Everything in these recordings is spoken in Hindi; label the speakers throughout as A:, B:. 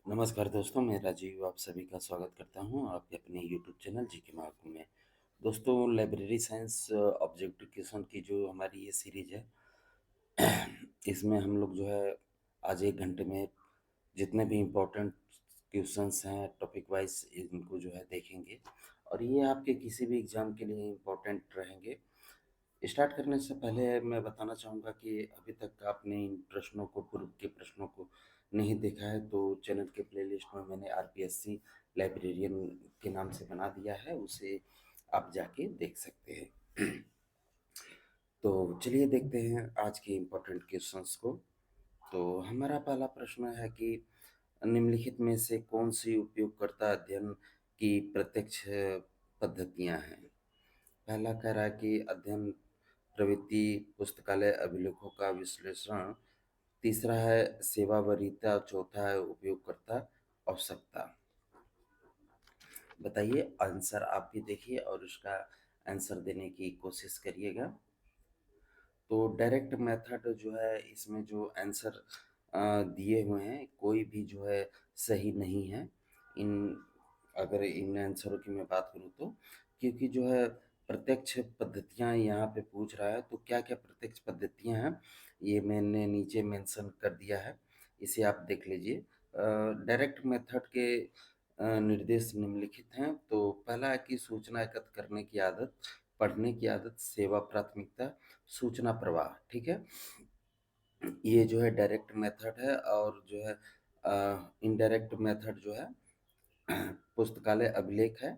A: नमस्कार दोस्तों, मैं राजीव आप सभी का स्वागत करता हूँ आपके अपने यूट्यूब चैनल जीके मार्क में। दोस्तों, लाइब्रेरी साइंस ऑब्जेक्टिव क्वेश्चन की जो हमारी ये सीरीज है, इसमें हम लोग जो है आज 1 घंटे में जितने भी इम्पोर्टेंट क्वेश्चंस हैं टॉपिक वाइज़ इनको जो है देखेंगे और ये आपके किसी भी एग्ज़ाम के लिए इम्पोर्टेंट रहेंगे। स्टार्ट करने से पहले मैं बताना चाहूँगा कि अभी तक आपने इन प्रश्नों को पूर्व के प्रश्नों को नहीं देखा है तो चैनल के प्लेलिस्ट में मैंने आरपीएससी लाइब्रेरियन के नाम से बना दिया है, उसे आप जाके देख सकते हैं। तो चलिए देखते हैं आज के इम्पोर्टेंट क्वेश्चंस को। तो हमारा पहला प्रश्न है कि निम्नलिखित में से कौन सी उपयोगकर्ता अध्ययन की प्रत्यक्ष पद्धतियां हैं। पहला कह रहा है कि अध्ययन प्रवृत्ति, पुस्तकालय अभिलेखों का विश्लेषण, तीसरा है सेवा वरीयता, चौथा है उपयोगकर्ता आवश्यकता। बताइए, आंसर आप भी देखिए और उसका आंसर देने की कोशिश करिएगा। तो डायरेक्ट मेथड जो है इसमें जो आंसर दिए हुए हैं कोई भी जो है सही नहीं है। इन अगर इन आंसरों की मैं बात करूँ तो क्योंकि जो है प्रत्यक्ष पद्धतियाँ यहाँ पे पूछ रहा है तो क्या-क्या प्रत्यक्ष पद्धतियाँ हैं ये मैंने नीचे मेंशन कर दिया है, इसे आप देख लीजिए। डायरेक्ट मेथड के निर्देश निम्नलिखित हैं। तो पहला है कि सूचना एकत्र करने की आदत, पढ़ने की आदत, सेवा प्राथमिकता, सूचना प्रवाह, ठीक है? ये जो है डायरेक्ट मेथड है और जो है इनडायरेक्ट मेथड जो है पुस्तकालय अभिलेख है।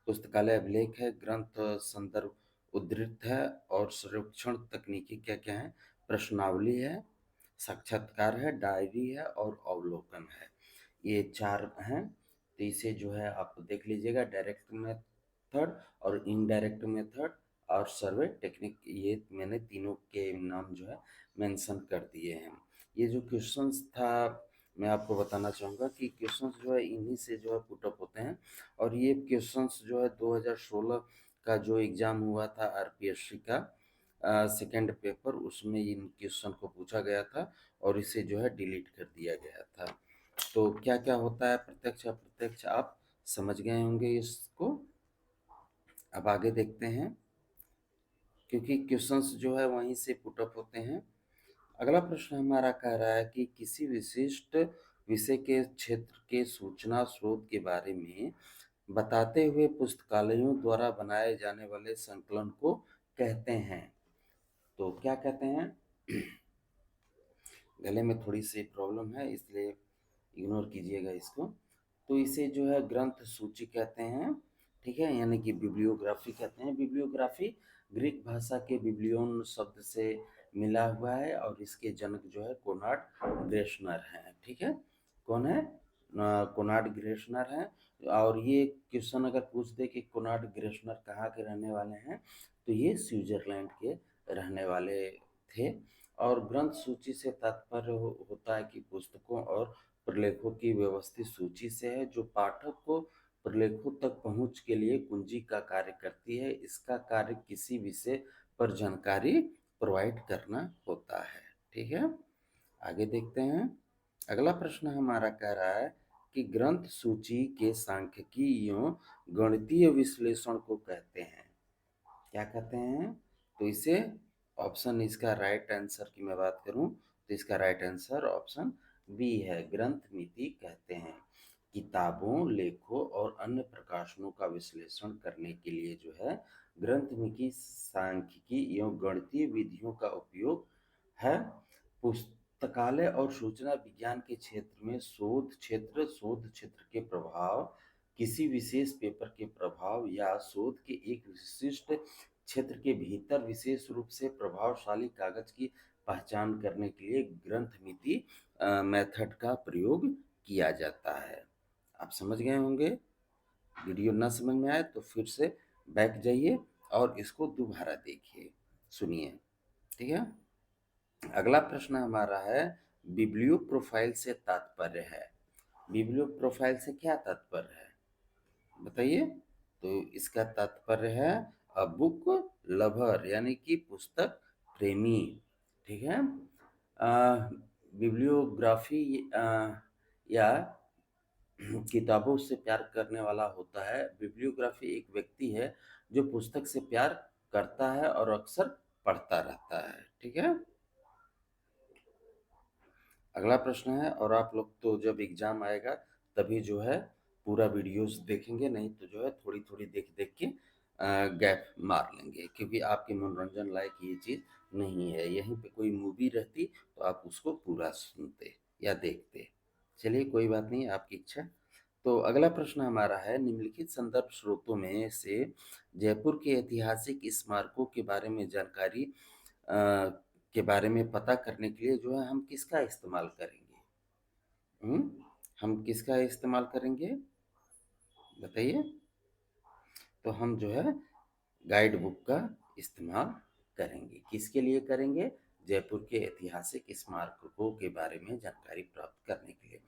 A: पुस्तकालय अभिलेख है, ग्रंथ संदर्भ उद्धृत है और सर्वेक्षण तकनीकी क्या-क्या हैं? प्रश्नावली है, साक्षात्कार है, डायरी है और अवलोकन है। ये 4 हैं, तो इसे जो है आप देख लीजिएगा डायरेक्ट मेथड और इनडायरेक्ट मेथड और सर्वे टेक्निक, ये मैंने तीनों के नाम जो है मेंशन कर दिए हैं। ये जो क्वेश्चंस था मैं आपको बताना चाहूँगा कि क्वेश्चंस जो है इन्हीं से जो है पुट अप होते हैं और ये क्वेश्चंस जो है 2016 का जो एग्ज़ाम हुआ था आरपीएससी का सेकंड पेपर, उसमें इन क्वेश्चन को पूछा गया था और इसे जो है डिलीट कर दिया गया था। तो क्या-क्या होता है प्रत्यक्ष अप्रत्यक्ष आप समझ गए होंगे इसको। अब आगे देखते हैं क्योंकि क्वेश्चंस जो है वहीं से पुट अप होते हैं। अगला प्रश्न हमारा कह रहा है कि किसी विशिष्ट विषय के क्षेत्र के सूचना स्रोत के बारे में बताते हुए पुस्तकालयों द्वारा बनाए जाने वाले संकलन को कहते हैं। तो क्या कहते हैं? गले में थोड़ी-सी प्रॉब्लम है इसलिए इग्नोर कीजिएगा इसको। तो इसे जो है ग्रंथ सूची कहते हैं, ठीक है? यानी कि बिब्लियोग्राफी कहते हैं। बिब्लियोग्राफी ग्रीक भाषा के बिब्लियोन शब्द से मिला हुआ है और इसके जनक जो है कोनार्ड ग्रेशनर हैं, ठीक है? कौन है? कोनार्ड ग्रेशनर हैं और ये क्वेश्चन अगर पूछ दे कि कोनार्ड ग्रेशनर कहाँ के रहने वाले हैं, तो ये स्विट्ज़रलैंड के रहने वाले थे। और ग्रंथ सूची से तात्पर्य होता है कि पुस्तकों और प्रलेखों की व्यवस्थित सूची से है जो पाठक को प्रलेखों तक पहुंच के लिए कुंजी का कार्य करती है। इसका कार्य किसी विषय पर जानकारी प्रोवाइड करना होता है, ठीक है? आगे देखते हैं। अगला प्रश्न हमारा कह रहा है कि ग्रंथ सूची के सांख्यिकी एवं गणितीय विश्लेषण को कहते हैं। क्या कहते हैं? तो इसे ऑप्शन इसका राइट आंसर की मैं बात करूं तो इसका राइट आंसर ऑप्शन बी है, ग्रंथ नीति कहते हैं। किताबों, लेखों और अन्य प्रकाशनों का विश्लेषण करने के लिए जो है ग्रंथ नीति सांख्यिकी एवं गणितीय विधियों का उपयोग है। पुस्तकालय और सूचना विज्ञान के क्षेत्र में शोध क्षेत्र के प्रभाव, किसी विशेष पेपर के प्रभाव या शोध के एक विशिष्ट क्षेत्र के भीतर विशेष रूप से प्रभावशाली कागज की पहचान करने के लिए ग्रंथ नीति मेथड का प्रयोग किया जाता है। आप समझ गए होंगे। वीडियो ना समझ में आए तो फिर से बैक जाइए और इसको दोबारा देखिए, सुनिए, ठीक है? अगला प्रश्न हमारा है बिब्लियो प्रोफाइल से तात्पर्य है। बिब्लियो प्रोफाइल से क्या तात्पर्य है बताइए? तो इसका तात्पर्य है अ बुक लवर यानी कि पुस्तक प्रेमी, ठीक है? बिब्लियोग्राफी या किताबों से प्यार करने वाला होता है। बिब्लियोग्राफी एक व्यक्ति है जो पुस्तक से प्यार करता है और अक्सर पढ़ता रहता है। ठीक है। अगला प्रश्न है, और आप लोग तो जब एग्जाम आएगा तभी जो है पूरा वीडियोस देखेंगे, नहीं तो जो है थोड़ी थोड़ी देख देख के गैप मार लेंगे, क्योंकि आपके मनोरंजन लायक ये चीज नहीं है। यहीं पे कोई मूवी रहती तो आप उसको पूरा सुनते या देखते। चलिए कोई बात नहीं, आपकी इच्छा। तो अगला प्रश्न हमारा है, निम्नलिखित संदर्भ स्रोतों में से जयपुर के ऐतिहासिक स्मारकों के बारे में जानकारी के बारे में पता करने के लिए जो है हम किसका इस्तेमाल करेंगे? हम्म हम किसका इस्तेमाल करेंगे, बताइए। तो हम जो है गाइड बुक का इस्तेमाल करेंगे। किसके लिए करेंगे? जयपुर के ऐतिहासिक स्मारकों के बारे में जानकारी प्राप्त करने के लिए।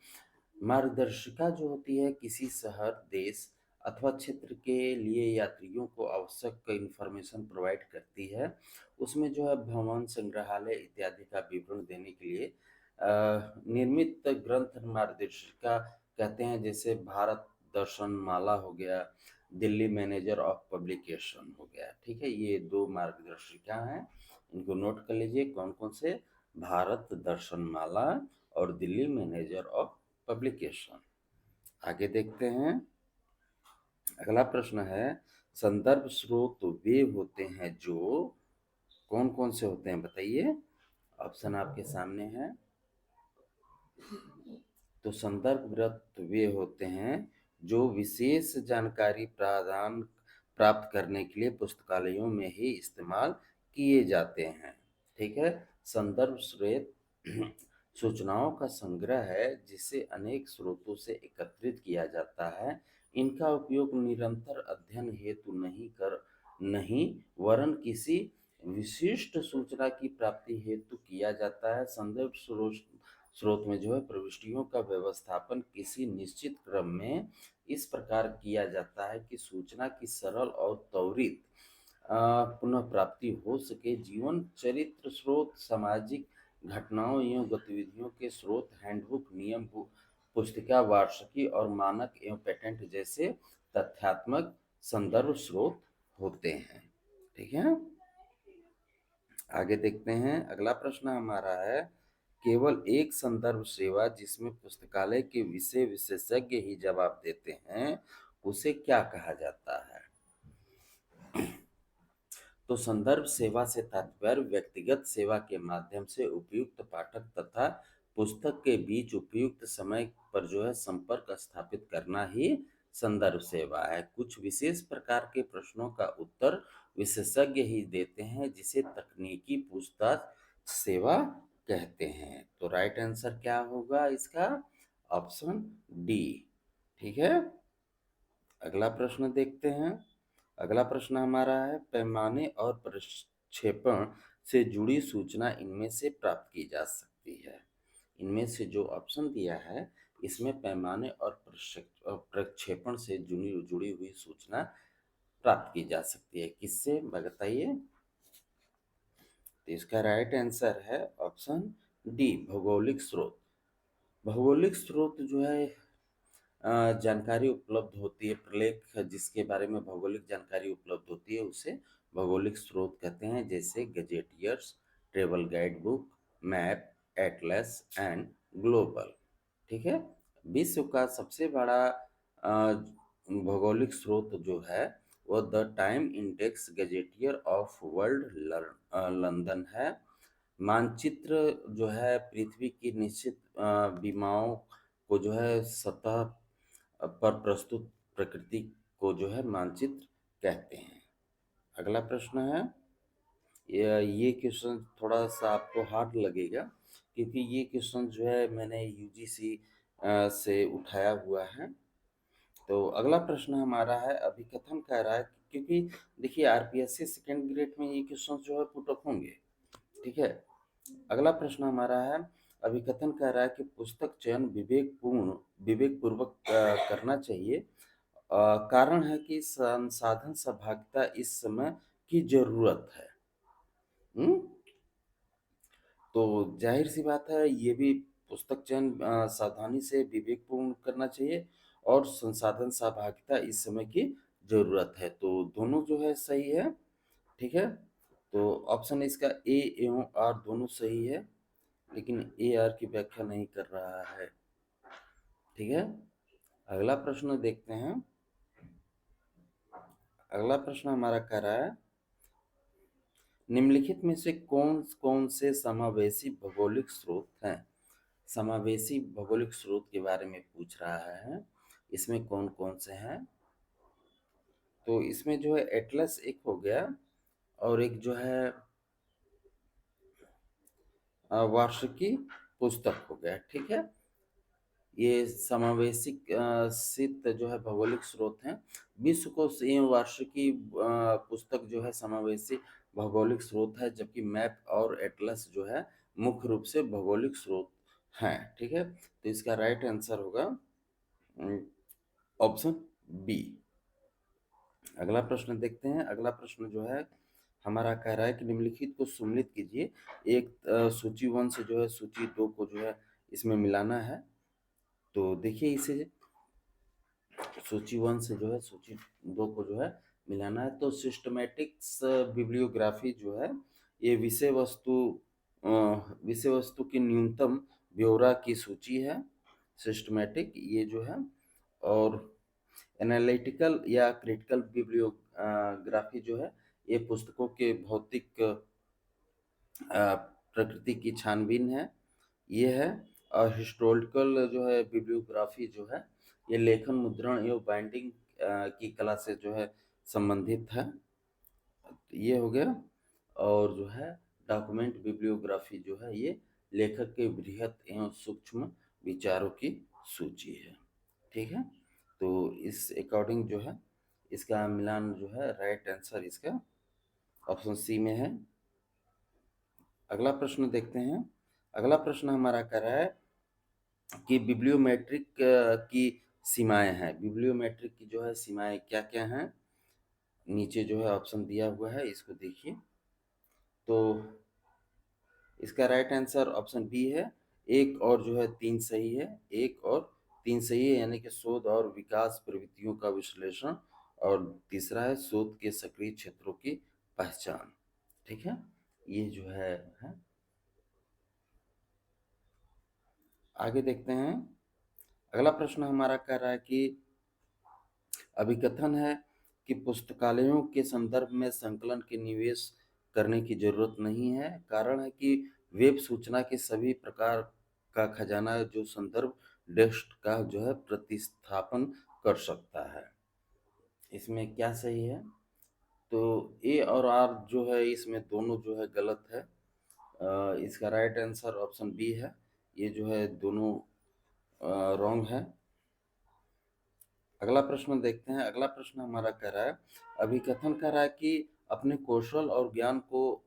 A: मार्गदर्शिका जो होती है किसी शहर, देश अथवा क्षेत्र के लिए यात्रियों को आवश्यक इंफॉर्मेशन प्रोवाइड करती है। उसमें जो है भवन, संग्रहालय इत्यादि का विवरण देने के लिए निर्मित ग्रंथ मार्गदर्शिका कहते हैं। जैसे भारत दर्शन माला हो गया, दिल्ली मैनेजर ऑफ पब्लिकेशन हो गया। ठीक है, ये दो मार्गदर्शिका हैं, इनको नोट कर लीजिए। कौन कौन से? भारत दर्शन माला और दिल्ली मैनेजर ऑफ पब्लिकेशन। आगे देखते हैं। अगला प्रश्न है, संदर्भ स्रोत वे होते हैं जो कौन कौन से होते हैं, बताइए। ऑप्शन आपके सामने है। तो संदर्भ ग्रंथ वे होते हैं जो विशेष जानकारी प्रदान प्राप्त करने के लिए पुस्तकालयों में ही इस्तेमाल किए जाते हैं। ठीक है। संदर्भ स्रोत सूचनाओं का संग्रह है जिसे अनेक स्रोतों से एकत्रित किया जाता है। इनका उपयोग निरंतर अध्ययन हेतु नहीं वरन किसी विशिष्ट सूचना की प्राप्ति हेतु किया जाता है। संदर्भ स्रोत में जो है प्रविष्टियों का व्यवस्थापन किसी निश्चित क्रम में इस प्रकार किया जाता है कि सूचना की सरल और त्वरित पुनः प्राप्ति हो सके। जीवन चरित्र स्रोत, सामाजिक घटनाओं एवं गतिविधियों के स्रोत, हैंडबुक, नियम पुस्तिका, वार्षिकी और मानक एवं पेटेंट जैसे तथ्यात्मक संदर्भ स्रोत होते हैं। ठीक है। आगे देखते हैं। अगला प्रश्न हमारा है, केवल एक संदर्भ सेवा जिसमें पुस्तकालय के विषय विशेषज्ञ ही जवाब देते हैं उसे क्या कहा जाता है? तो संदर्भ सेवा से तात्पर्य व्यक्तिगत सेवा के माध्यम से उपयुक्त पाठक तथा पुस्तक के बीच उपयुक्त समय पर जो है संपर्क स्थापित करना ही संदर्भ सेवा है। कुछ विशेष प्रकार के प्रश्नों का उत्तर विशेषज्ञ ही देते हैं जिसे तकनीकी पूछताछ सेवा कहते हैं। तो राइट आंसर क्या होगा इसका? Option D. ठीक है। अगला प्रश्न देखते हैं। अगला प्रश्न हमारा है, पैमाने और प्रक्षेपण से जुड़ी सूचना इनमें से प्राप्त की जा सकती है। इनमें से जो ऑप्शन दिया है इसमें पैमाने और प्रक्षेपण से जुड़ी जुड़ी हुई सूचना प्राप्त की जा सकती है। किससे, बताइए। तो इसका राइट आंसर है ऑप्शन डी, भौगोलिक स्रोत। भौगोलिक स्रोत जो है जानकारी उपलब्ध होती है, प्रलेख जिसके बारे में भौगोलिक जानकारी उपलब्ध होती है उसे भौगोलिक स्रोत कहते हैं। जैसे gazetteers, travel guide book, map, Atlas and global. ठीक है। विश्व का सबसे बड़ा भौगोलिक स्रोत जो है वो the time index gazetteer of world London है। मानचित्र जो है पृथ्वी की निश्चित विमाओं को जो है सतह पर प्रस्तुत प्रकृति को जो है मानचित्र कहते हैं। अगला प्रश्न है, ये क्वेश्चन थोड़ा सा आपको हार्ड लगेगा क्योंकि ये क्वेश्चन जो है मैंने यूजीसी से उठाया हुआ है। तो अगला प्रश्न हमारा है, अभिकथन कह रहा है क्योंकि देखिए आरपीएससी सेकेंड ग्रेड में ये क्वेश्चन जो है पुट अप होंगे। ठीक है। अगला प्रश्न हमारा है, अभिकथन कह रहा है कि पुस्तक चयन विवेक पूर्वक करना चाहिए। कारण है कि संसाधन सहभागिता इस समय की जरूरत है। हम्म तो जाहिर सी बात है ये भी पुस्तक चयन सावधानी से विवेकपूर्ण करना चाहिए और संसाधन सहभागिता इस समय की ज़रूरत है। तो दोनों जो है सही है, ठीक है? तो ऑप्शन इसका ए एवं आर दोनों सही है, लेकिन ए आर की व्याख्या नहीं कर रहा है, ठीक है? अगला प्रश्न देखते हैं। अगला प्रश्न हमारा कह रहा है, निम्नलिखित में से कौन-कौन से समावेशी भौगोलिक स्रोत हैं? समावेशी भौगोलिक स्रोत के बारे में पूछ रहा है, इसमें कौन-कौन से हैं? तो इसमें जो है एटलस एक हो गया और एक जो है वार्षिकी पुस्तक हो गया, ठीक है? ये समावेशिक सित जो है भौगोलिक स्रोत हैं। विश्वकोश एवं वार्षिकी पुस्तक जो है समावेशी भौगोलिक स्रोत है, जबकि मैप और एटलस जो है मुख्य रूप से भौगोलिक स्रोत हैं, ठीक है? तो इसका राइट आंसर होगा ऑप्शन बी। अगला प्रश्न देखते हैं। अगला प्रश्न जो है हमारा कह रहा है कि निम्नलिखित को सम्मिलित कीजिए। एक सूची 1 से जो है सूची 2 को जो है इसमें मिलाना है। तो देखिए इसे सूची 1 से जो है सूची 2 को जो है मिलाना है। तो सिस्टमैटिक्स बिब्लियोग्राफी जो है ये विषय वस्तु की न्यूनतम ब्यौरा की सूची है, सिस्टमैटिक ये जो है। और एनालिटिकल या क्रिटिकल बिब्लियोग्राफी जो है ये पुस्तकों के भौतिक प्रकृति की छानबीन है, ये है। और हिस्टोरिकल जो है बिब्लियोग्राफी जो है ये लेखन, मुद्रण एवं बाइंडिंग की कला से जो है संबंधित है, ये हो गया। और जो है डॉक्यूमेंट बिब्लियोग्राफी जो है ये लेखक के बृहत एवं सूक्ष्म विचारों की सूची है, ठीक है? तो इस अकॉर्डिंग जो है इसका मिलान जो है राइट आंसर इसका ऑप्शन सी में है। अगला प्रश्न देखते हैं। अगला प्रश्न हमारा कह रहा है कि बिब्लियोमेट्रिक की सीमाएं हैं। बिब्लियोमेट्रिक की जो है सीमाएं क्या-क्या हैं? नीचे जो है ऑप्शन दिया हुआ है, इसको देखिए। तो इसका राइट आंसर ऑप्शन बी है। 1 और जो है 3 सही है। 1 और 3 सही है, यानी कि शोध और विकास प्रवृत्तियों का विश्लेषण। और तीसरा है शोध के सक्रिय क्षेत्रों की पहचान, ठीक है? ये जो है। आगे देखते हैं। अगला प्रश्न हमारा कह रहा है कि अभिकथन है कि पुस्तकालयों के संदर्भ में संकलन के निवेश करने की जरूरत नहीं है। कारण है कि वेब सूचना के सभी प्रकार का खजाना जो संदर्भ डेस्क का जो है प्रतिस्थापन कर सकता है। इसमें क्या सही है? तो ए और आर जो है इसमें दोनों जो है गलत है। इसका राइट आंसर ऑप्शन बी है। ये जो है दोनों रॉन्ग है। अगला प्रश्न देखते हैं। अगला प्रश्न हमारा कह रहा है, अभिकथन कह रहा है कि अपने कौशल और ज्ञान को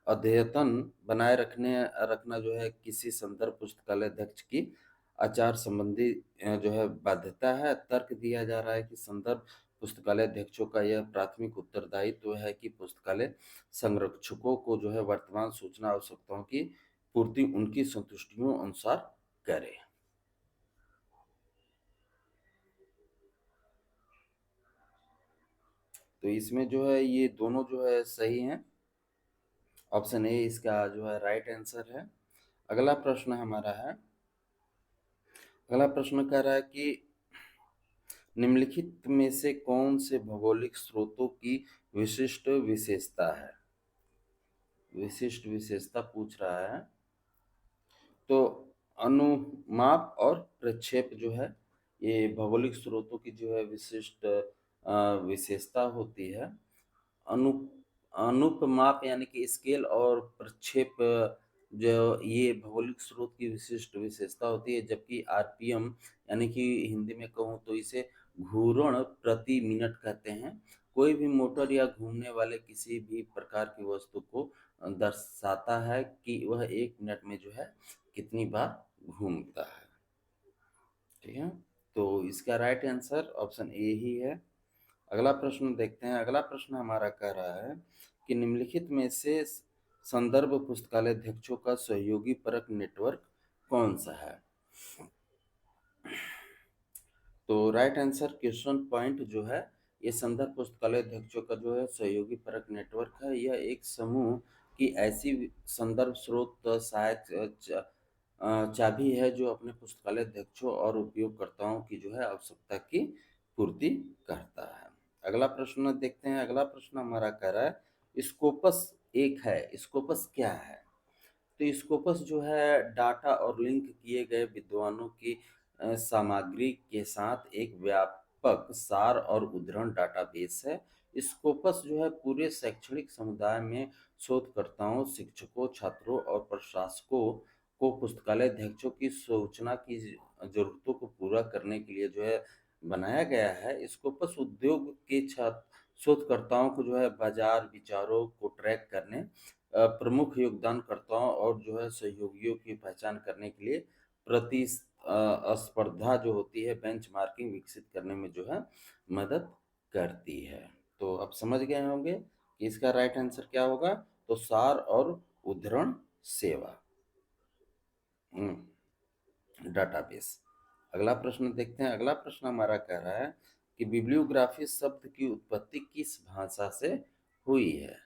A: अद्यतन बनाए रखना जो है किसी संदर्भ पुस्तकालय अध्यक्ष की आचार संबंधी जो है बाध्यता है। तर्क दिया जा रहा है कि संदर्भ पुस्तकालय अध्यक्षों का यह प्राथमिक उत्तरदायित्व है कि पुस्तकालय संरक्षकों को जो है वर्तमान सूचना आवश्यकताओं की पूर्ति उनकी संतुष्टियों अनुसार करे। तो इसमें जो है ये दोनों जो है सही हैं। ऑप्शन ए इसका जो है राइट आंसर है। अगला प्रश्न हमारा है। अगला प्रश्न कह रहा है कि निम्नलिखित में से कौन से भौगोलिक स्रोतों की विशिष्ट विशेषता है? विशिष्ट विशेषता पूछ रहा है। तो अनुमाप और प्रक्षेप जो है ये भौगोलिक स्रोतों की जो है विशिष्ट विशेषता होती है। अनु अनुपमाप यानी कि स्केल और प्रक्षेप जो ये भौगोलिक स्रोत की विशिष्ट विशेषता होती है, जबकि आरपीएम यानी कि हिंदी में कहूँ तो इसे घूर्ण प्रति मिनट कहते हैं। कोई भी मोटर या घूमने वाले किसी भी प्रकार की वस्तु को दर्शाता है कि वह 1 मिनट में जो है कितनी बार घूमता है, ठीक है? तो इसका राइट आंसर ऑप्शन ए ही है। अगला प्रश्न देखते हैं। अगला प्रश्न हमारा कह रहा है कि निम्नलिखित में से संदर्भ पुस्तकालय अध्यक्षों का सहयोगी परक नेटवर्क कौन सा है? तो राइट आंसर क्वेश्चन पॉइंट जो है, ये संदर्भ पुस्तकालय अध्यक्षों का जो है सहयोगी परक नेटवर्क है। यह एक समूह की ऐसी संदर्भ स्रोत सहायक चाबी है जो अपने पुस्तकालय अध्यक्षों और उपयोगकर्ताओं की जो है आवश्यकता की पूर्ति करता है। अगला प्रश्न देखते हैं। अगला प्रश्न हमारा कह रहा है स्कोपस एक है। स्कोपस क्या है? तो स्कोपस जो है डाटा और लिंक किए गए विद्वानों की सामग्री के साथ एक व्यापक सार और उद्धरण डाटाबेस है। स्कोपस जो है पूरे शैक्षणिक समुदाय में शोधकर्ताओं, शिक्षकों, छात्रों और प्रशासकों को पुस्तकालय अध्यक्षों की सूचना की जरूरतों को पूरा करने के लिए जो है बनाया गया है। स्कोपस उद्योग के छात्र शोधकर्ताओं को जो है बाजार विचारों को ट्रैक करने, प्रमुख योगदानकर्ताओं और जो है सहयोगियों की पहचान करने के लिए स्पर्धा जो होती है, बेंचमार्किंग विकसित करने में जो है मदद करती है। तो अब समझ गए होंगे कि इसका राइट आंसर क्या होगा। तो सार और उद्धरण सेवा, डाटाबेस। अगला प्रश्न देखते हैं। अगला प्रश्न हमारा कह रहा है कि बिब्लियोग्राफी शब्द की उत्पत्ति किस भाषा से हुई है?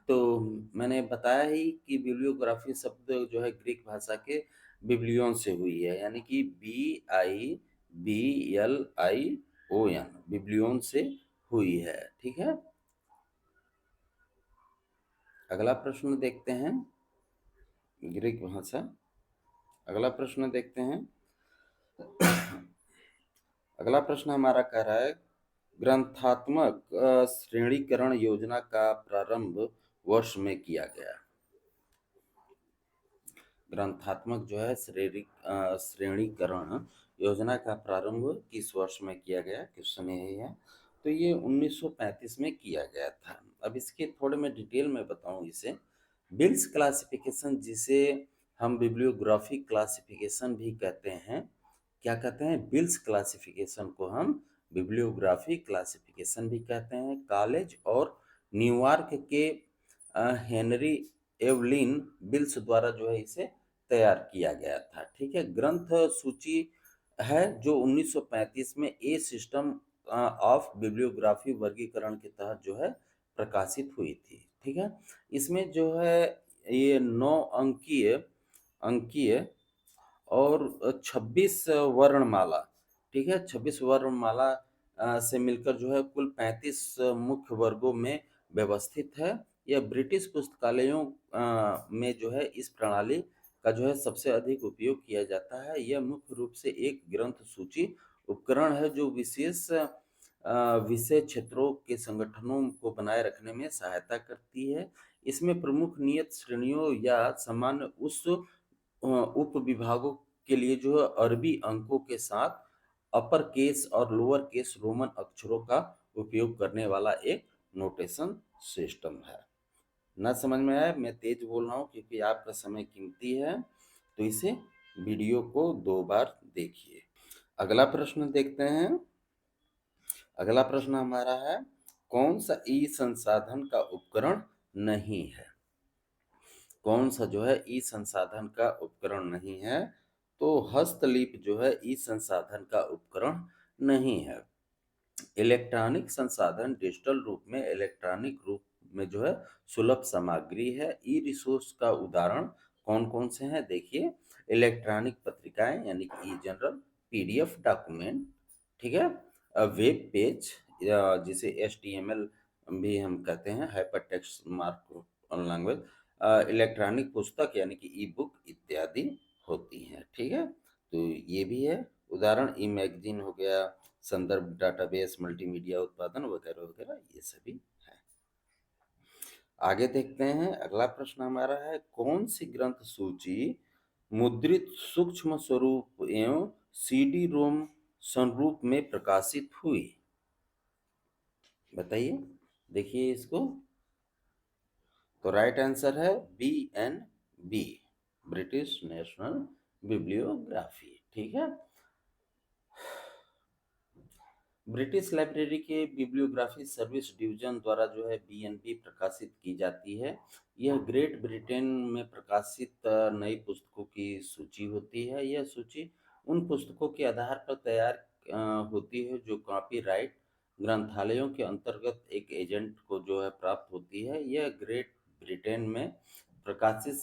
A: तो मैंने बताया ही कि बिब्लियोग्राफी शब्द जो है ग्रीक भाषा के बिब्लियोन से हुई है, यानी कि BIBLION, बिब्लियोन से हुई है। ठीक है। अगला प्रश्न देखते हैं। ग्रीक भाषा। अगला प्रश्न देखते हैं। अगला प्रश्न हमारा कह रहा है ग्रंथात्मक श्रेणीकरण योजना का प्रारंभ वर्ष में किया गया। ग्रंथात्मक जो है श्रेणीकरण योजना का प्रारंभ किस वर्ष में किया गया? क्वेश्चन यही है। तो ये 1935 में किया गया था। अब इसके थोड़े मैं डिटेल में बताऊं इसे। बिल्स क्लासिफिकेशन, जिसे हम बिब्लियोग्राफी क्लासिफिकेशन भी कहते हैं, क्या कहते हैं? बिल्स क्लासिफिकेशन को हम बिब्लियोग्राफी क्लासिफिकेशन भी कहते हैं। कॉलेज और न्यूयॉर्क के हेनरी एवलिन बिल्स द्वारा जो है इसे तैयार किया गया था। ठीक है। ग्रंथ सूची है जो 1935 में ए सिस्टम ऑफ बिब्लियोग्राफी वर्गीकरण के तहत जो है प्रकाशित हुई थी। ठीक है। इसमें जो है ये 9 अंकीय अंकीय और 26 वर्णमाला, ठीक है, 26 वर्णमाला से मिलकर जो है कुल 35 मुख्य वर्गों में व्यवस्थित है। यह ब्रिटिश पुस्तकालयों में जो है इस प्रणाली का जो है सबसे अधिक उपयोग किया जाता है। यह मुख्य रूप से एक ग्रंथ सूची उपकरण है जो विशेष विषय क्षेत्रों के संगठनों को बनाए रखने में सहायता करती है। इसमें प्रमुख नियत श्रेणियों या सामान्य उस उप विभागों के लिए जो है अरबी अंकों के साथ अपर केस और लोअर केस रोमन अक्षरों का उपयोग करने वाला एक नोटेशन सिस्टम है। ना समझ में आया? मैं तेज बोल रहा हूँ क्योंकि आपका समय कीमती है, तो इसे वीडियो को 2 बार देखिए। अगला प्रश्न देखते हैं। अगला प्रश्न हमारा है कौन सा ई संसाधन का उपकरण नहीं है? कौन सा जो है ई संसाधन का उपकरण नहीं है? तो हस्तलिपि जो है ई संसाधन का उपकरण नहीं है। इलेक्ट्रॉनिक संसाधन डिजिटल रूप में, इलेक्ट्रॉनिक रूप में जो है सुलभ सामग्री है। ई रिसोर्स का उदाहरण कौन कौन से हैं? देखिए, इलेक्ट्रॉनिक पत्रिकाएं यानी कि ई जर्नल, PDF डॉक्यूमेंट, ठीक है, वेब पेज जिसे HTML भी हम कहते हैं, hyper text mark language, electronic पुस्तक यानी कि ई बुक इत्यादि होती हैं। ठीक है। तो ये भी है उदाहरण। ई मैगजीन हो गया, संदर्भ डाटाबेस, मल्टीमीडिया उत्पादन वगैरह वगैरह, ये सभी है। आगे देखते हैं। अगला प्रश्न हमारा है कौन सी ग्रंथ सूची मुद्रित सूक्ष्म स्वरूप एवं CD रोम स्वरूप में प्रकाशित हुई? बताइए, देखिए इसको। तो राइट आंसर है BNB, ब्रिटिश नेशनल बिब्लियोग्राफी। ठीक है। ब्रिटिश लाइब्रेरी के बिब्लियोग्राफी सर्विस डिवीजन द्वारा जो है बीएनबी प्रकाशित की जाती है। यह ग्रेट ब्रिटेन में प्रकाशित नई पुस्तकों की सूची होती है। यह सूची उन पुस्तकों के आधार पर तैयार होती है जो कॉपीराइट ग्रंथालयों के अंतर्गत एक एजेंट को जो है प्राप्त होती है। यह ग्रेट ब्रिटेन में प्रकाशित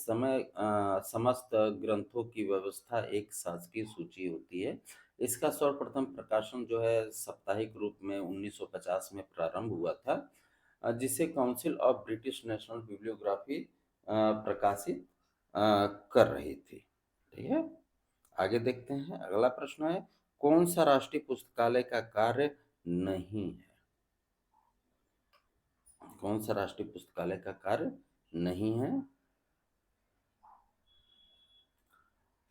A: समस्त ग्रंथों की व्यवस्था एक शासकीय सूची होती है। इसका सर्वप्रथम प्रकाशन जो है साप्ताहिक रूप में 1950 में प्रारंभ हुआ था, जिसे council of British national bibliography प्रकाशित कर रही थी। ठीक है, आगे देखते हैं। अगला प्रश्न है, कौन सा राष्ट्रीय पुस्तकालय का कार्य नहीं है? कौन सा राष्ट्रीय पुस्तकालय का कार्य नहीं है?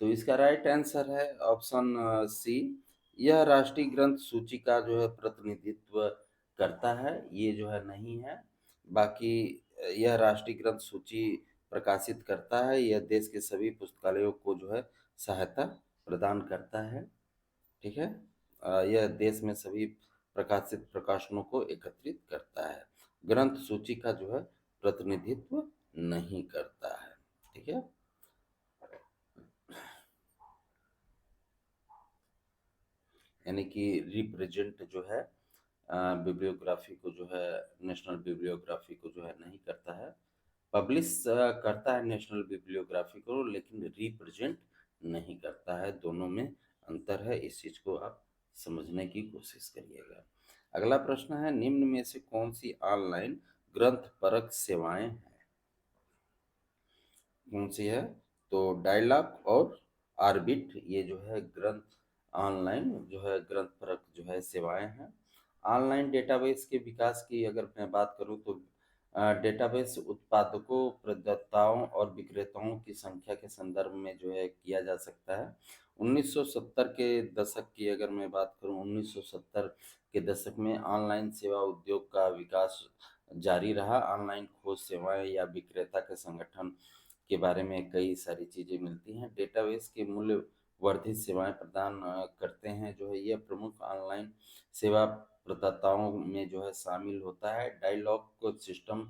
A: तो इसका राइट आंसर है ऑप्शन सी। यह राष्ट्रीय ग्रंथ सूची का जो है प्रतिनिधित्व करता है, ये जो है नहीं है। बाकी यह राष्ट्रीय ग्रंथ सूची प्रकाशित करता है, यह देश के सभी पुस्तकालयों को जो है सहायता प्रदान करता है। ठीक है, यह देश में सभी प्रकाशित प्रकाशनों को एकत्रित करता है, ग्रंथ सूची का जो है प्रतिनिधित्व नहीं करता है। ठीक है, यानी कि रिप्रेजेंट जो है बिब्लियोग्राफी को जो है, नेशनल बिब्लियोग्राफी को जो है नहीं करता है। पब्लिश करता है नेशनल बिब्लियोग्राफी को, लेकिन रिप्रेजेंट नहीं करता है। दोनों में अंतर है, इस चीज को आप समझने की कोशिश करिएगा। अगला प्रश्न है, निम्न में से कौन सी ऑनलाइन ग्रंथ परख सेवाएं हैं? कौन सी है? तो डायलॉग और आर्बिट, ये जो है ग्रंथ ऑनलाइन जो है ग्रंथ परख जो है सेवाएं हैं। ऑनलाइन डेटाबेस के विकास की अगर मैं बात करूं तो डेटाबेस उत्पादकों, प्रदाताओं और विक्रेताओं की संख्या के संदर्भ में जो है किया जा सकता है। 1970 के दशक की अगर मैं बात करूं, 1970 के दशक में ऑनलाइन सेवा उद्योग का विकास जारी रहा। ऑनलाइन खोज सेवाएं या विक्रेता के संगठन के बारे में कई सारी चीज़ें मिलती हैं। डेटाबेस के मूल्य वर्धित सेवाएं प्रदान करते हैं जो है, यह प्रमुख ऑनलाइन सेवा प्रदाताओं में जो है शामिल होता है। डायलॉग को सिस्टम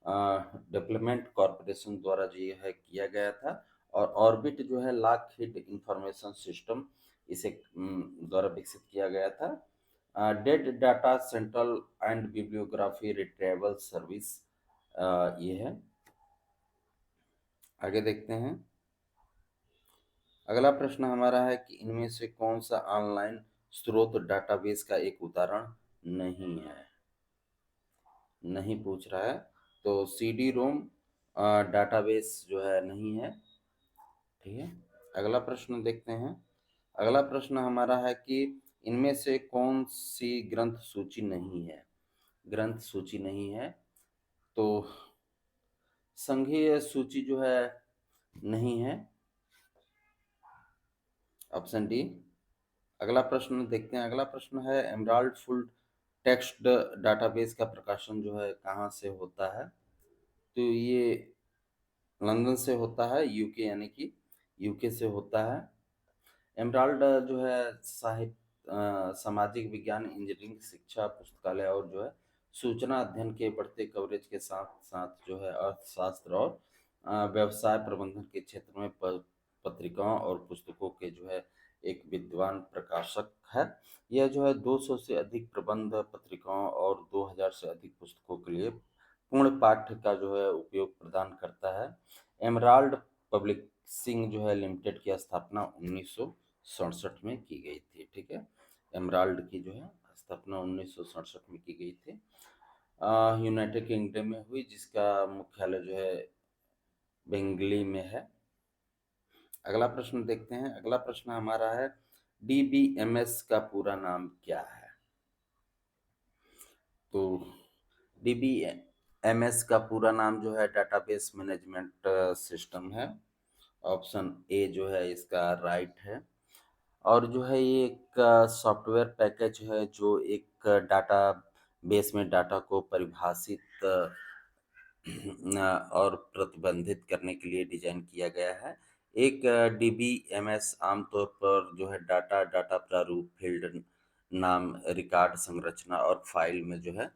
A: डेवलपमेंट कॉरपोरेशन द्वारा जो ये है किया गया था, और ऑर्बिट जो है लॉकहीड इंफॉर्मेशन सिस्टम इसे द्वारा विकसित किया गया था। That data central and bibliography retrieval service ये है। आगे देखते हैं। अगला प्रश्न हमारा है कि इनमें से कौन सा ऑनलाइन स्रोत डाटाबेस का एक उदाहरण नहीं है? नहीं पूछ रहा है, तो सीडी रोम डाटाबेस जो है नहीं है। ठीक है, अगला प्रश्न देखते हैं। अगला प्रश्न हमारा है कि इनमें से कौन सी ग्रंथ सूची नहीं है? ग्रंथ सूची नहीं है, तो संघीय सूची जो है नहीं है, ऑप्शन डी। अगला प्रश्न देखते हैं। अगला प्रश्न है, एमराल्ड फुल टेक्स्ट डाटाबेस का प्रकाशन जो है कहाँ से होता है? तो ये लंदन से होता है, यूके, यानी कि यूके से होता है। एमराल्ड जो है सामाजिक विज्ञान, इंजीनियरिंग, शिक्षा, पुस्तकालय और जो है सूचना अध्ययन के बढ़ते कवरेज के साथ साथ जो है अर्थशास्त्र और व्यवसाय प्रबंधन के क्षेत्र में पत्रिकाओं और पुस्तकों के जो है एक विद्वान प्रकाशक है। यह जो है 200 से अधिक प्रबंध पत्रिकाओं और 2000 से अधिक पुस्तकों के लिए पूर्ण पाठ्य का जो है उपयोग प्रदान करता है। एमराल्ड पब्लिशिंग जो है लिमिटेड की स्थापना 1967 में की गई थी। ठीक है, एमराल्ड की जो है स्थापना 1967 में की गई थी, यूनाइटेड किंगडम में हुई, जिसका मुख्यालय जो है बेंगली में है। अगला प्रश्न देखते हैं। अगला प्रश्न हमारा है, डीबीएमएस का पूरा नाम क्या है? तो डीबीएमएस का पूरा नाम जो है डाटाबेस मैनेजमेंट सिस्टम है। ऑप्शन ए जो है इसका राइट है। और जो है ये एक सॉफ्टवेयर पैकेज है जो एक डाटा बेस में डाटा को परिभाषित और प्रतिबंधित करने के लिए डिजाइन किया गया है। एक डीबीएमएस आमतौर पर जो है डाटा डाटा प्रारूप फील्ड नाम, रिकॉर्ड संरचना और फाइल में जो है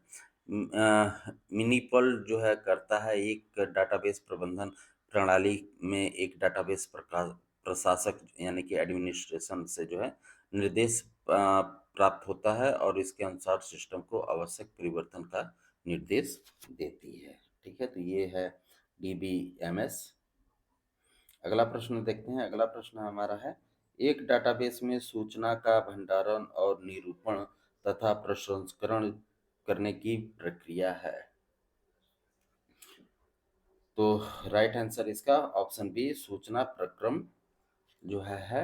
A: मिनिपल जो है करता है। एक डाटाबेस प्रबंधन प्रणाली में एक डाटाबेस प्रशासक यानी कि एडमिनिस्ट्रेशन से जो है निर्देश प्राप्त होता है और इसके अनुसार सिस्टम को आवश्यक परिवर्तन का निर्देश देती है। ठीक है, तो ये है डीबीएमएस। अगला प्रश्न देखते हैं। अगला प्रश्न हमारा है, एक डाटाबेस में सूचना का भंडारण और निरूपण तथा प्रसंस्करण करने की प्रक्रिया है। तो राइट आंसर इसका ऑप्शन बी सूचना प्रक्रम जो है।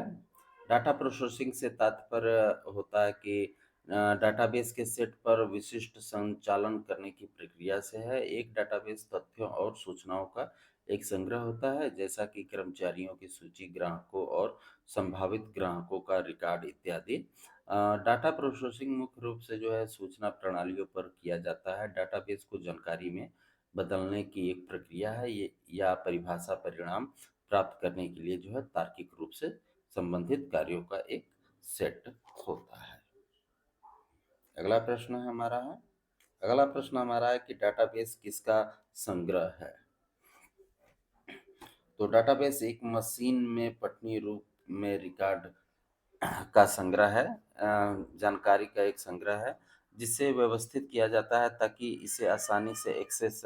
A: डाटा प्रोसेसिंग से तात्पर्य होता है कि डाटाबेस के सेट पर विशिष्ट संचालन करने की प्रक्रिया से है। एक डाटाबेस तथ्यों और सूचनाओं का एक संग्रह होता है, जैसा कि कर्मचारियों की सूची, ग्राहकों और संभावित ग्राहकों का रिकॉर्ड इत्यादि। डाटा प्रोसेसिंग मुख्य रूप से जो है सूचना प्रणालियों पर किया जाता है। डाटाबेस को जानकारी में बदलने की एक प्रक्रिया है ये, या परिभाषा परिणाम प्राप्त करने के लिए जो है तार्किक रूप से संबंधित कार्यों का एक सेट होता है। अगला प्रश्न हमारा है कि डाटाबेस किसका संग्रह है। तो डाटाबेस एक मशीन में पठनीय रूप में रिकॉर्ड का संग्रह है, जानकारी का एक संग्रह है जिसे व्यवस्थित किया जाता है ताकि इसे आसानी से एक्सेस,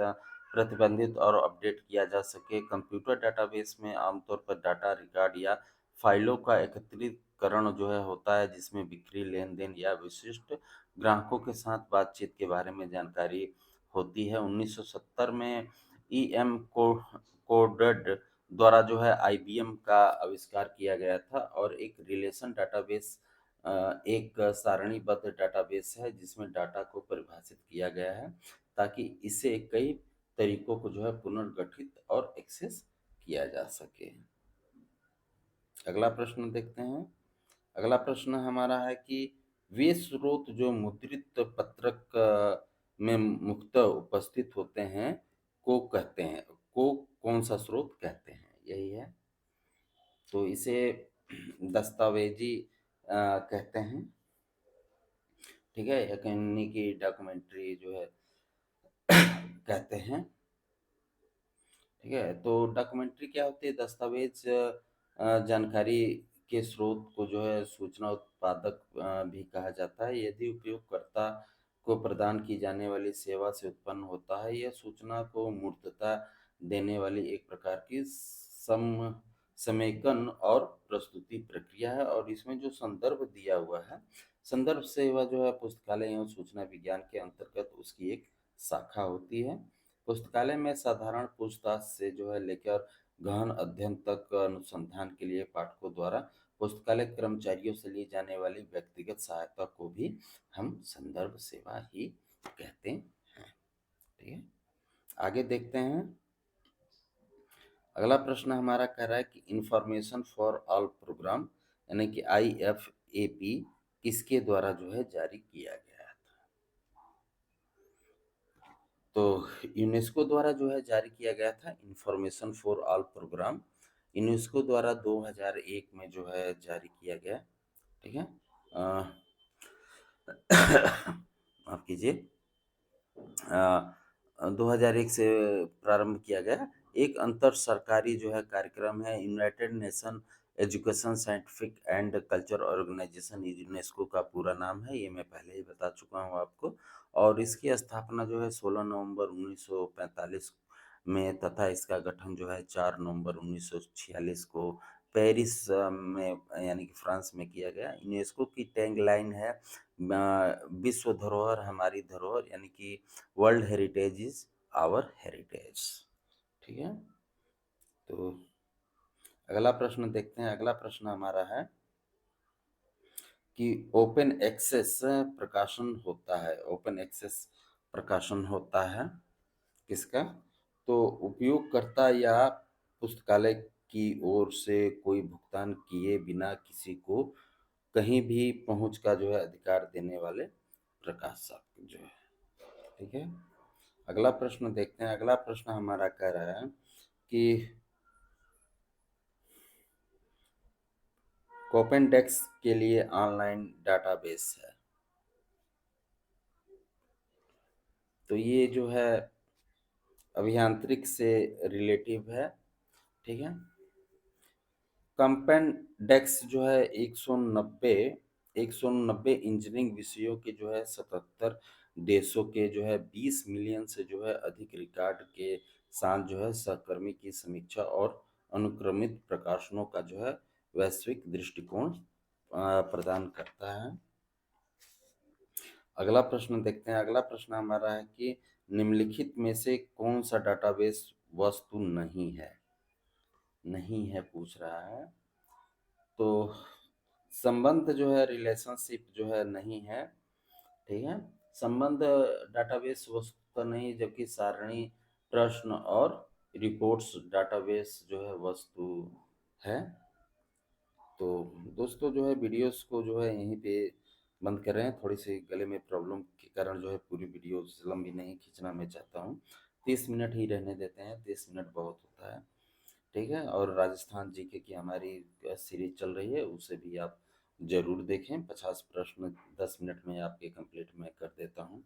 A: प्रतिबंधित और अपडेट किया जा सके। कंप्यूटर डाटाबेस में आमतौर पर डाटा, रिकॉर्ड या फाइलों का एकत्रीकरण जो है होता है, जिसमें बिक्री, लेन देन या विशिष्ट ग्राहकों के साथ बातचीत के बारे में जानकारी होती है। 1970 में ई.एम. कोडड द्वारा जो है आईबीएम का आविष्कार किया गया था और एक रिलेशन डाटाबेस एक सारणीबद्ध डाटाबेस है जिसमें डाटा को परिभाषित किया गया है ताकि इसे कई तरीकों को जो है पुनर्गठित और एक्सेस किया जा सके। अगला प्रश्न देखते हैं। अगला प्रश्न हमारा है कि वे स्रोत जो मुद्रित पत्रक में मुख्यतः उपस्थित होते हैं को कहते हैं, को कौन सा स्रोत कहते हैं, यही है। तो इसे दस्तावेजी कहते हैं। ठीक है, यानी कि डॉक्यूमेंट्री जो है कहते हैं। ठीक है, तो डॉक्यूमेंट्री क्या होती है? दस्तावेज जानकारी के स्रोत को जो है सूचना उत्पादक भी कहा जाता है। यदि उपयोगकर्ता को प्रदान की जाने वाली सेवा से उत्पन्न होता है, यह सूचना को मूर्तता देने वाली एक प्रकार की समेकन और प्रस्तुति प्रक्रिया है। और इसमें जो संदर्भ दिया हुआ है, संदर्भ सेवा जो है पुस्तकालय एवं सूचना विज्ञान के अंतर्गत उसकी एक शाखा होती है। पुस्तकालय में साधारण पूछताछ से जो है लेकर गहन अध्ययन तक अनुसंधान के लिए पाठकों द्वारा पुस्तकालय कर्मचारियों से ली जाने वाली व्यक्तिगत सहायता को भी हम संदर्भ सेवा ही कहते हैं। ठीक है, आगे देखते हैं। अगला प्रश्न हमारा कह रहा है कि इंफॉर्मेशन फॉर ऑल प्रोग्राम यानी कि IFAP किसके द्वारा जो है जारी किया गया था। तो यूनेस्को द्वारा जो है जारी किया गया था information for all programme. UNESCO द्वारा 2001 में जो है जारी किया गया। ठीक है, माफ कीजिए, 2001 से प्रारंभ किया गया एक अंतर सरकारी जो है कार्यक्रम है। United nation education, scientific and culture organisation UNESCO का पूरा नाम है, ये मैं पहले ही बता चुका हूँ आपको। और इसकी स्थापना जो है 16 नवंबर 1945 में तथा इसका गठन जो है 4 नवंबर 1946 को पेरिस में यानी कि फ्रांस में किया गया। यूनेस्को की टैगलाइन है विश्व धरोहर हमारी धरोहर, यानी कि world heritage is our heritage. ठीक है, तो अगला प्रश्न देखते हैं। अगला प्रश्न हमारा है कि ओपन एक्सेस प्रकाशन होता है, ओपन एक्सेस प्रकाशन होता है किसका? तो उपयोगकर्ता या पुस्तकालय की ओर से कोई भुगतान किए बिना किसी को कहीं भी पहुंच का जो है अधिकार देने वाले प्रकाशक जो है। ठीक है, अगला प्रश्न देखते हैं। अगला प्रश्न हमारा कह रहा है कि कोपेनडेक्स के लिए ऑनलाइन डाटाबेस है। तो ये जो है अभियांत्रिक से रिलेटिव है, ठीक है। कंपेंडेक्स जो है 190 इंजीनियरिंग विषयों के जो है 77 देशों के जो है 20 मिलियन से जो है अधिक रिकॉर्ड के साथ जो है सहकर्मी की समीक्षा और अनुक्रमित प्रकाशनों का जो है वैश्विक दृष्टिकोण प्रदान करता है। अगला प्रश्न देखते हैं। अगला प्रश्न हमारा है कि निम्नलिखित में से कौन सा डाटाबेस वस्तु नहीं है, नहीं है पूछ रहा है। तो संबंध जो है रिलेशनशिप जो है नहीं है, ठीक है। संबंध डाटाबेस वस्तु नहीं, जबकि सारणी, प्रश्न और रिपोर्ट्स डाटाबेस जो है वस्तु है। तो दोस्तों जो है वीडियोस को जो है यहीं पे बंद कर रहे हैं। थोड़ी सी गले में प्रॉब्लम के कारण जो है पूरी वीडियो लंबी नहीं खींचना मैं चाहता हूँ, 30 मिनट ही रहने देते हैं, 30 मिनट बहुत होता है, ठीक है। और राजस्थान जीके की हमारी सीरीज चल रही है, उसे भी आप जरूर देखें। 50 प्रश्न 10 मिनट में आपके कंप्लीट मैं कर देता हूँ।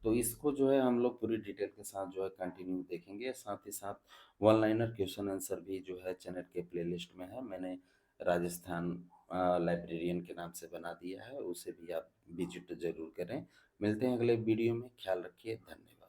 A: तो इसको जो है हम लोग पूरी डिटेल के साथ जो है कंटिन्यू देखेंगे। साथ ही साथ वन लाइनर क्वेश्चन आंसर भी जो है चैनल के प्लेलिस्ट में है, मैंने राजस्थान लाइब्रेरियन के नाम से बना दिया है, उसे भी आप विजिट जरूर करें। मिलते हैं अगले वीडियो में, ख्याल रखिए, धन्यवाद।